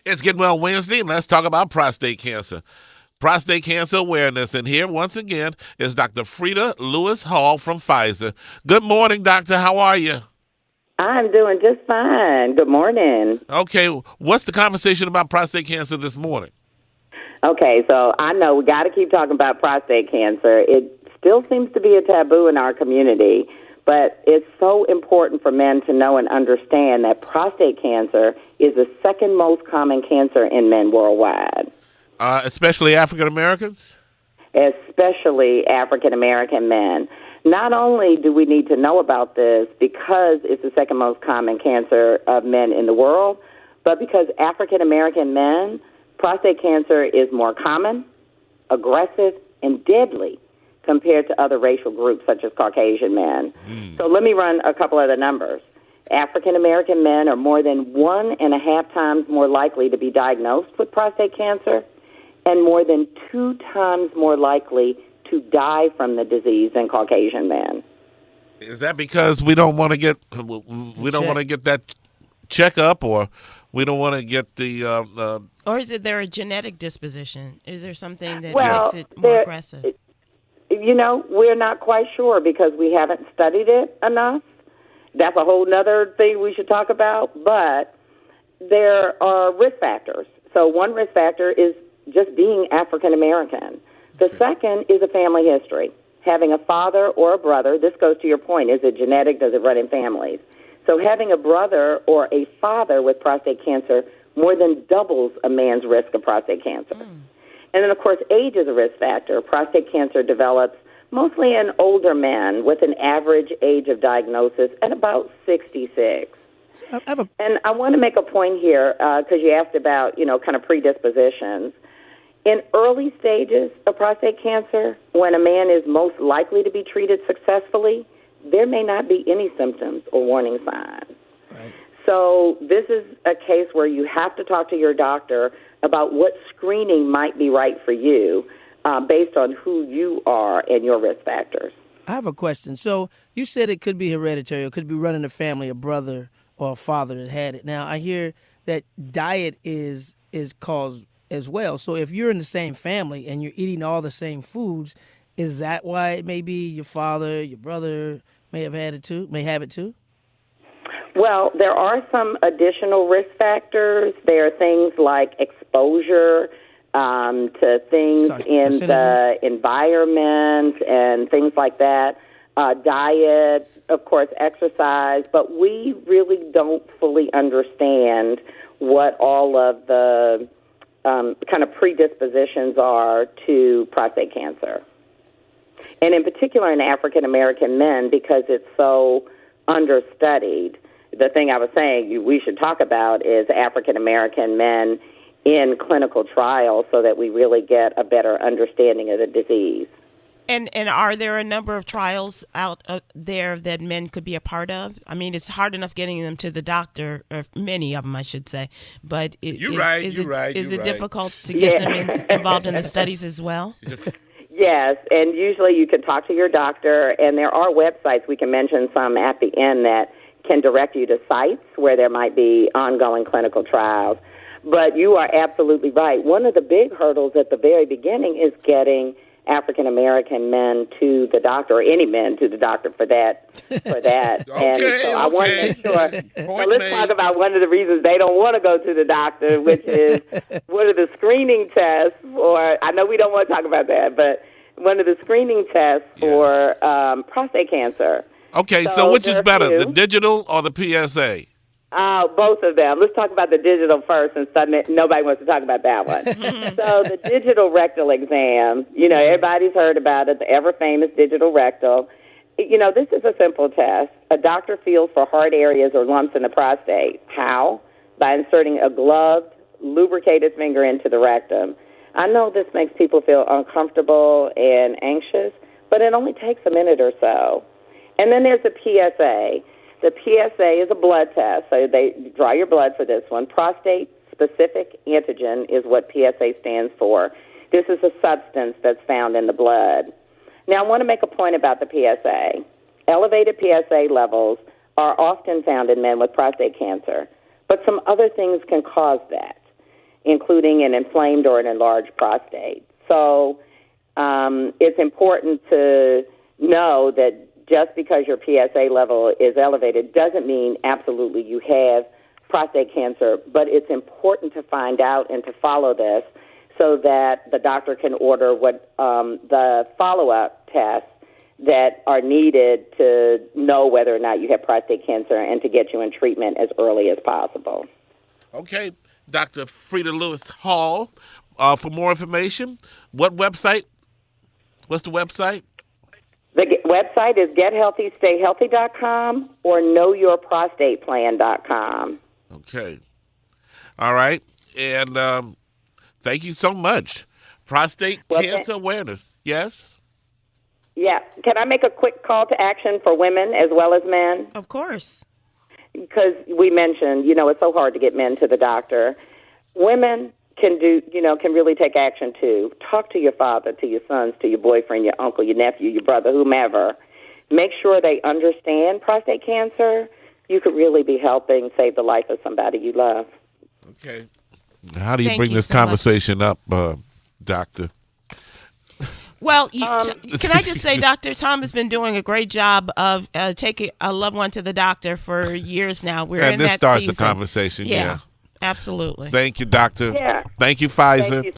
It's Get Well Wednesday, and let's talk about prostate cancer. Prostate cancer awareness. And here, once again, is Dr. Frida Lewis Hall from Pfizer. Good morning, doctor. How are you? I'm doing just fine. Good morning. Okay, what's the conversation about prostate cancer this morning? Okay, so I know we got to keep talking about prostate cancer. It still seems to be a taboo in our community, but it's so important for men to know and understand that prostate cancer is the second most common cancer in men worldwide. Especially African Americans? Especially African American men. Not only do we need to know about this because it's the second most common cancer of men in the world, but because African American men, prostate cancer is more common, aggressive, and deadly compared to other racial groups such as Caucasian men. So let me run a couple of the numbers. African American men are more than 1.5 times more likely to be diagnosed with prostate cancer, and more than 2 times more likely to die from the disease than Caucasian men. Is that because we don't want to get that checkup, or we don't want to get the? Or is it there a genetic disposition? Is there something that Well, makes it more aggressive? We're not quite sure because we haven't studied it enough. That's a whole other thing we should talk about. But there are risk factors. So one risk factor is just being African American. The second is a family history. Having a father or a brother, this goes to your point, is it genetic, does it run in families? So having a brother or a father with prostate cancer more than doubles a man's risk of prostate cancer. And then, of course, age is a risk factor. Prostate cancer develops mostly in older men with an average age of diagnosis at about 66. And I want to make a point here because you asked about, kind of predispositions. In early stages of prostate cancer, when a man is most likely to be treated successfully, there may not be any symptoms or warning signs. Right. So this is a case where you have to talk to your doctor about what screening might be right for you based on who you are and your risk factors. I have a question. So you said it could be hereditary, it could be run in the family, a brother or a father that had it. Now, I hear that diet is caused as well. So if you're in the same family and you're eating all the same foods, is that why it may be your father, your brother may have it too? Well, there are some additional risk factors. There are things like exposure to things in the environment and things like that. Diet, of course, exercise. But we really don't fully understand what all of the kind of predispositions are to prostate cancer. And in particular in African American men, because it's so understudied, the thing I was saying we should talk about is African American men in clinical trials so that we really get a better understanding of the disease. And are there a number of trials out there that men could be a part of? I mean, it's hard enough getting them to the doctor, or many of them, I should say. But is it difficult to get them involved in the studies as well? Yes, and usually you can talk to your doctor, and there are websites, we can mention some at the end, that can direct you to sites where there might be ongoing clinical trials. But you are absolutely right. One of the big hurdles at the very beginning is getting African American men to the doctor, or any men to the doctor for that. And so I want to make sure. So let's talk about one of the reasons they don't want to go to the doctor, which is what are the screening tests for, I know we don't want to talk about that, but one of the screening tests for prostate cancer. Okay, so which is better, the digital or the PSA? Both of them. Let's talk about the digital first, and nobody wants to talk about that one. So the digital rectal exam, everybody's heard about it, the ever-famous digital rectal. This is a simple test. A doctor feels for hard areas or lumps in the prostate. How? By inserting a gloved, lubricated finger into the rectum. I know this makes people feel uncomfortable and anxious, but it only takes a minute or so. And then there's the PSA. The PSA is a blood test, so they draw your blood for this one. Prostate-specific antigen is what PSA stands for. This is a substance that's found in the blood. Now, I want to make a point about the PSA. Elevated PSA levels are often found in men with prostate cancer, but some other things can cause that. including an inflamed or an enlarged prostate. So it's important to know that just because your PSA level is elevated doesn't mean absolutely you have prostate cancer, but it's important to find out and to follow this so that the doctor can order what the follow-up tests that are needed to know whether or not you have prostate cancer and to get you in treatment as early as possible. Okay, Dr. Frida Lewis Hall, for more information, what website? What's the website? The website is gethealthystayhealthy.com or knowyourprostateplan.com. Okay. All right. And thank you so much. Prostate cancer awareness. Yes? Yeah. Can I make a quick call to action for women as well as men? Of course. Because we mentioned, it's so hard to get men to the doctor. Women can really take action too. Talk to your father, to your sons, to your boyfriend, your uncle, your nephew, your brother, whomever. Make sure they understand prostate cancer. You could really be helping save the life of somebody you love. Okay. How do you bring this conversation up, Doctor? Well, can I just say, Dr. Tom has been doing a great job of taking a loved one to the doctor for years now. We're in that season. And this starts the conversation. Yeah. Absolutely. Thank you, Doctor. Yeah. Thank you, Pfizer. Thank you.